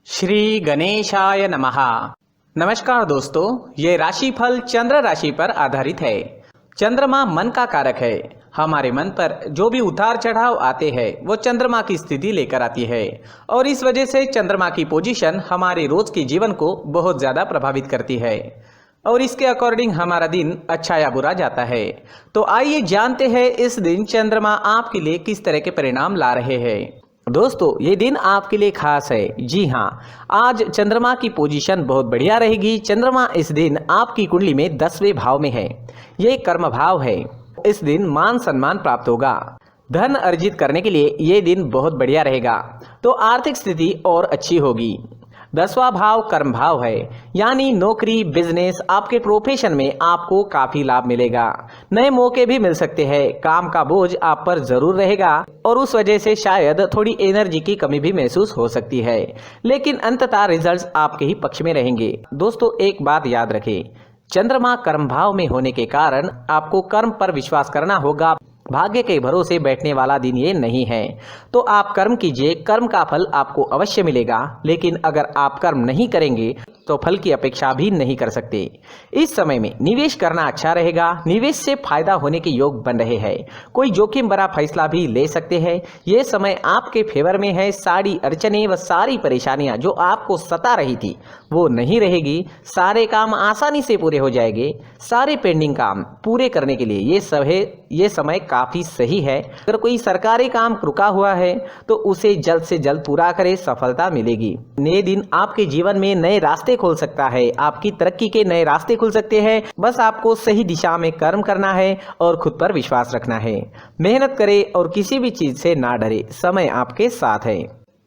श्री गणेशाय नमः। नमस्कार दोस्तों, ये राशिफल चंद्र राशि पर आधारित है। चंद्रमा मन का कारक है। हमारे मन पर जो भी उतार चढ़ाव आते हैं वो चंद्रमा की स्थिति लेकर आती है और इस वजह से चंद्रमा की पोजीशन हमारे रोज के जीवन को बहुत ज़्यादा प्रभावित करती है और इसके अकॉर्डिंग हमारा दिन अच्छा या बुरा जाता है। तो आइए जानते हैं इस दिन चंद्रमा आपके लिए किस तरह के परिणाम ला रहे हैं। दोस्तों, ये दिन आपके लिए खास है। जी हाँ, आज चंद्रमा की पोजीशन बहुत बढ़िया रहेगी। चंद्रमा इस दिन आपकी कुंडली में 10वें भाव में है। ये कर्म भाव है। इस दिन मान सम्मान प्राप्त होगा। धन अर्जित करने के लिए ये दिन बहुत बढ़िया रहेगा, तो आर्थिक स्थिति और अच्छी होगी। 10वां भाव कर्म भाव है, यानी नौकरी, बिजनेस, आपके प्रोफेशन में आपको काफी लाभ मिलेगा। नए मौके भी मिल सकते हैं। काम का बोझ आप पर जरूर रहेगा और उस वजह से शायद थोड़ी एनर्जी की कमी भी महसूस हो सकती है, लेकिन अंततः रिजल्ट्स आपके ही पक्ष में रहेंगे। दोस्तों, एक बात याद रखें, चंद्रमा कर्म भाव में होने के कारण आपको कर्म पर विश्वास करना होगा। भाग्य के भरोसे बैठने वाला दिन ये नहीं है। तो आप कर्म कीजिए, कर्म का फल आपको अवश्य मिलेगा, लेकिन अगर आप कर्म नहीं करेंगे तो फल की अपेक्षा भी नहीं कर सकते। इस समय में निवेश करना अच्छा रहेगा। निवेश से फायदा होने के योग बन रहे हैं। कोई जोखिम भरा फैसला भी ले सकते हैं। ये समय आपके फेवर में है। सारी अड़चने व सारी परेशानियां जो आपको सता रही थी वो नहीं रहेगी। सारे काम आसानी से पूरे हो जाएंगे। सारे पेंडिंग काम पूरे करने के लिए ये समय काफी सही है। अगर कोई सरकारी काम रुका हुआ है तो उसे जल्द से जल्द पूरा करें, सफलता मिलेगी। नए दिन आपके जीवन में नए रास्ते खोल सकता है। आपकी तरक्की के नए रास्ते खुल सकते हैं। बस आपको सही दिशा में कर्म करना है और खुद पर विश्वास रखना है। मेहनत करें और किसी भी चीज से ना डरे। समय आपके साथ है।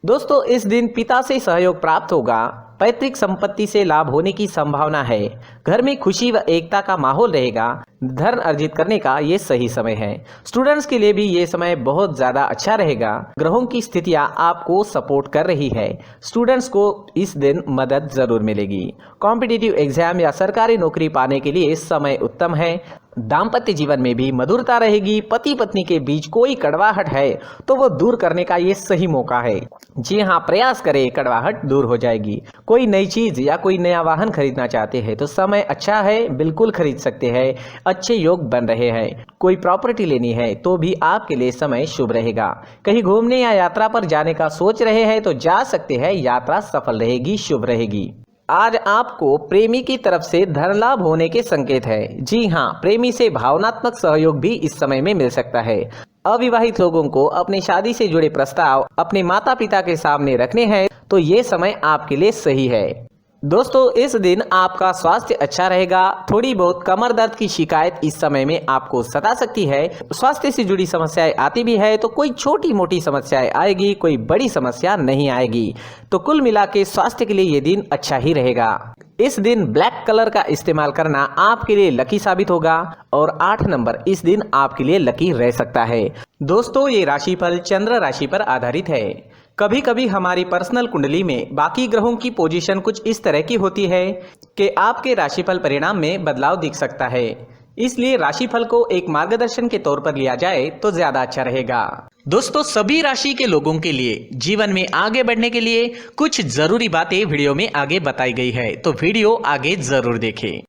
दोस्तों, इस दिन पिता से सहयोग प्राप्त होगा। पैतृक संपत्ति से लाभ होने की संभावना है। घर में खुशी व एकता का माहौल रहेगा। धन अर्जित करने का ये सही समय है। स्टूडेंट्स के लिए भी ये समय बहुत ज्यादा अच्छा रहेगा। ग्रहों की स्थितियां आपको सपोर्ट कर रही है। स्टूडेंट्स को इस दिन मदद जरूर मिलेगी। कॉम्पिटिटिव एग्जाम या सरकारी नौकरी पाने के लिए समय उत्तम है। दाम्पत्य जीवन में भी मधुरता रहेगी। पति पत्नी के बीच कोई कड़वाहट है तो वो दूर करने का ये सही मौका है। जी हाँ, प्रयास करें, कड़वाहट दूर हो जाएगी। कोई नई चीज या कोई नया वाहन खरीदना चाहते हैं तो समय अच्छा है, बिल्कुल खरीद सकते हैं। अच्छे योग बन रहे हैं। कोई प्रॉपर्टी लेनी है तो भी आपके लिए समय शुभ रहेगा। कहीं घूमने या यात्रा पर जाने का सोच रहे हैं तो जा सकते हैं। यात्रा सफल रहेगी, शुभ रहेगी। आज आपको प्रेमी की तरफ से धन लाभ होने के संकेत है। जी हाँ, प्रेमी से भावनात्मक सहयोग भी इस समय में मिल सकता है। अविवाहित लोगों को अपनी शादी से जुड़े प्रस्ताव अपने माता पिता के सामने रखने हैं तो ये समय आपके लिए सही है। दोस्तों, इस दिन आपका स्वास्थ्य अच्छा रहेगा। थोड़ी बहुत कमर दर्द की शिकायत इस समय में आपको सता सकती है। स्वास्थ्य से जुड़ी समस्याएं आती भी है तो कोई छोटी मोटी समस्याएं आएगी, कोई बड़ी समस्या नहीं आएगी। तो कुल मिला के स्वास्थ्य के लिए ये दिन अच्छा ही रहेगा। इस दिन ब्लैक कलर का इस्तेमाल करना आपके लिए लकी साबित होगा और 8 नंबर इस दिन आपके लिए लकी रह सकता है। दोस्तों, ये राशिफल चंद्र राशि पर आधारित है। कभी कभी हमारी पर्सनल कुंडली में बाकी ग्रहों की पोजीशन कुछ इस तरह की होती है कि आपके राशिफल परिणाम में बदलाव दिख सकता है। इसलिए राशिफल को एक मार्गदर्शन के तौर पर लिया जाए तो ज्यादा अच्छा रहेगा। दोस्तों, सभी राशि के लोगों के लिए जीवन में आगे बढ़ने के लिए कुछ जरूरी बातें वीडियो में आगे बताई गई है, तो वीडियो आगे जरूर देखें।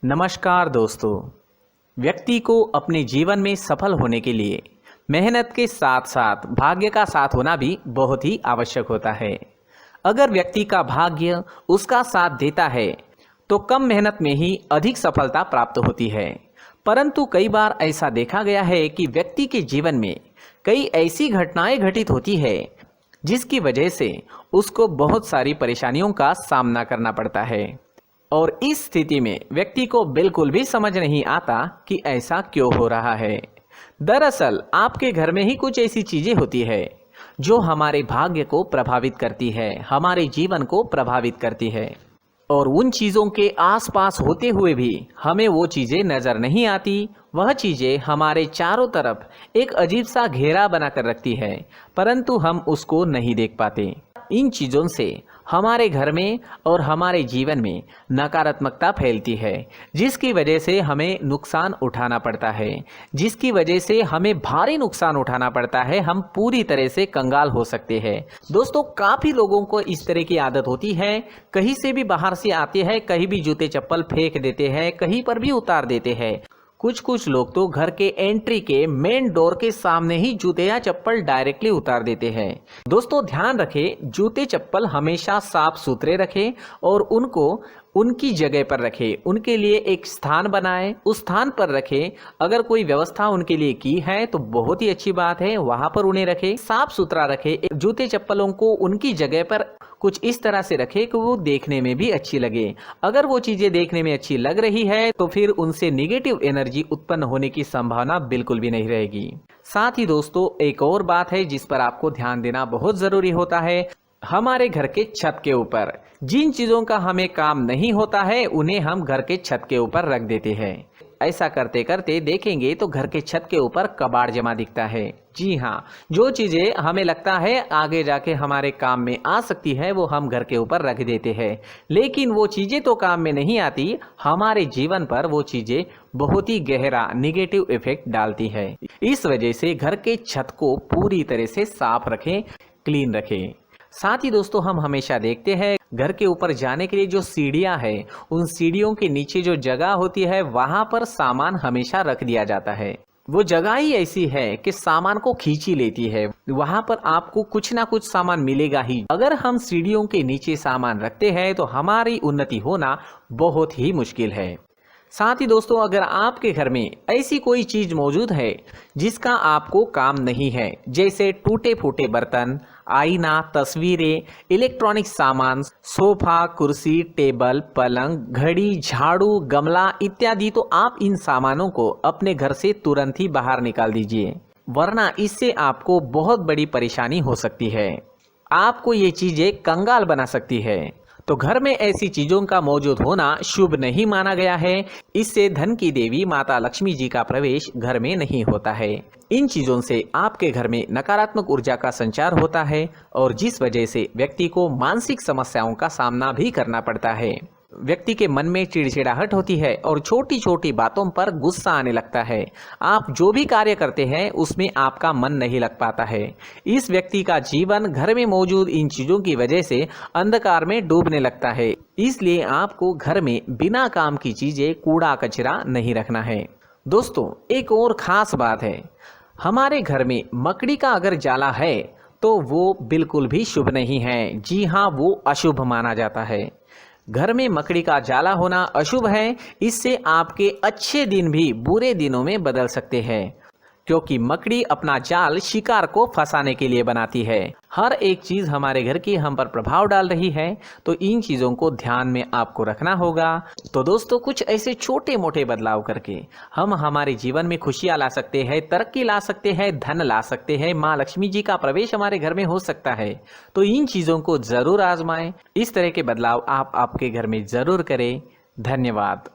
नमस्कार दोस्तों, व्यक्ति को अपने जीवन में सफल होने के लिए मेहनत के साथ साथ भाग्य का साथ होना भी बहुत ही आवश्यक होता है। अगर व्यक्ति का भाग्य उसका साथ देता है तो कम मेहनत में ही अधिक सफलता प्राप्त होती है। परंतु कई बार ऐसा देखा गया है कि व्यक्ति के जीवन में कई ऐसी घटनाएं घटित होती है जिसकी वजह से उसको बहुत सारी परेशानियों का सामना करना पड़ता है और इस स्थिति में व्यक्ति को बिल्कुल भी समझ नहीं आता कि ऐसा क्यों हो रहा है। दरअसल आपके घर में ही कुछ ऐसी चीजें होती है जो हमारे भाग्य को प्रभावित करती है, हमारे जीवन को प्रभावित करती है और उन चीजों के आसपास होते हुए भी हमें वो चीजें नजर नहीं आती। वह चीजें हमारे चारों तरफ एक अजीब सा घेरा बनाकर रखती है, परंतु हम उसको नहीं देख पाते। इन चीज़ों से हमारे घर में और हमारे जीवन में नकारात्मकता फैलती है, जिसकी वजह से हमें नुकसान उठाना पड़ता है, जिसकी वजह से हमें भारी नुकसान उठाना पड़ता है। हम पूरी तरह से कंगाल हो सकते हैं। दोस्तों, काफ़ी लोगों को इस तरह की आदत होती है, कहीं से भी बाहर से आते हैं, कहीं भी जूते चप्पल फेंक देते हैं, कहीं पर भी उतार देते हैं। कुछ लोग तो घर के एंट्री के मेन डोर के सामने ही जूते या चप्पल डायरेक्टली उतार देते हैं। दोस्तों, ध्यान रखें, जूते चप्पल हमेशा साफ सुथरे रखें और उनको उनकी जगह पर रखें। उनके लिए एक स्थान बनाएं, उस स्थान पर रखें। अगर कोई व्यवस्था उनके लिए की है तो बहुत ही अच्छी बात है, वहां पर उन्हें रखें, साफ सुथरा रखें। जूते चप्पलों को उनकी जगह पर कुछ इस तरह से रखें कि वो देखने में भी अच्छी लगे। अगर वो चीजें देखने में अच्छी लग रही है तो फिर उनसे नेगेटिव एनर्जी उत्पन्न होने की संभावना बिल्कुल भी नहीं रहेगी। साथ ही दोस्तों, एक और बात है जिस पर आपको ध्यान देना बहुत जरूरी होता है। हमारे घर के छत के ऊपर जिन चीजों का हमें काम नहीं होता है उन्हें हम घर के छत के ऊपर रख देते हैं। ऐसा करते करते देखेंगे तो घर के छत के ऊपर कबाड़ जमा दिखता है। जी हाँ, जो चीजें हमें लगता है आगे जाके हमारे काम में आ सकती है वो हम घर के ऊपर रख देते हैं, लेकिन वो चीजें तो काम में नहीं आती, हमारे जीवन पर वो चीजें बहुत ही गहरा निगेटिव इफेक्ट डालती है। इस वजह से घर के छत को पूरी तरह से साफ रखें, क्लीन रखें। साथ ही दोस्तों, हम हमेशा देखते हैं घर के ऊपर जाने के लिए जो सीढ़ियां हैं, उन सीढ़ियों के नीचे जो जगह होती है वहां पर सामान हमेशा रख दिया जाता है। वो जगह ही ऐसी है कि सामान को खींची लेती है, वहां पर आपको कुछ ना कुछ सामान मिलेगा ही। अगर हम सीढ़ियों के नीचे सामान रखते हैं तो हमारी उन्नति होना बहुत ही मुश्किल है। साथ ही दोस्तों, अगर आपके घर में ऐसी कोई चीज मौजूद है जिसका आपको काम नहीं है, जैसे टूटे फूटे बर्तन, आईना, तस्वीरें, इलेक्ट्रॉनिक सामान, सोफा, कुर्सी, टेबल, पलंग, घड़ी, झाड़ू, गमला इत्यादि, तो आप इन सामानों को अपने घर से तुरंत ही बाहर निकाल दीजिए, वरना इससे आपको बहुत बड़ी परेशानी हो सकती है। आपको ये चीजें कंगाल बना सकती है। तो घर में ऐसी चीजों का मौजूद होना शुभ नहीं माना गया है। इससे धन की देवी माता लक्ष्मी जी का प्रवेश घर में नहीं होता है। इन चीजों से आपके घर में नकारात्मक ऊर्जा का संचार होता है और जिस वजह से व्यक्ति को मानसिक समस्याओं का सामना भी करना पड़ता है। व्यक्ति के मन में चिड़चिड़ाहट होती है और छोटी छोटी बातों पर गुस्सा आने लगता है। आप जो भी कार्य करते हैं उसमें आपका मन नहीं लग पाता है। इस व्यक्ति का जीवन घर में मौजूद इन चीजों की वजह से अंधकार में डूबने लगता है। इसलिए आपको घर में बिना काम की चीजें, कूड़ा कचरा नहीं रखना है। दोस्तों, एक और खास बात है, हमारे घर में मकड़ी का अगर जाला है तो वो बिल्कुल भी शुभ नहीं है। जी हाँ, वो अशुभ माना जाता है। घर में मकड़ी का जाला होना अशुभ है। इससे आपके अच्छे दिन भी बुरे दिनों में बदल सकते हैं, क्योंकि मकड़ी अपना जाल शिकार को फंसाने के लिए बनाती है। हर एक चीज हमारे घर की हम पर प्रभाव डाल रही है, तो इन चीजों को ध्यान में आपको रखना होगा। तो दोस्तों, कुछ ऐसे छोटे मोटे बदलाव करके हम हमारे जीवन में खुशियां ला सकते हैं, तरक्की ला सकते हैं, धन ला सकते हैं, माँ लक्ष्मी जी का प्रवेश हमारे घर में हो सकता है। तो इन चीजों को जरूर आजमाएं। इस तरह के बदलाव आप आपके घर में जरूर करें। धन्यवाद।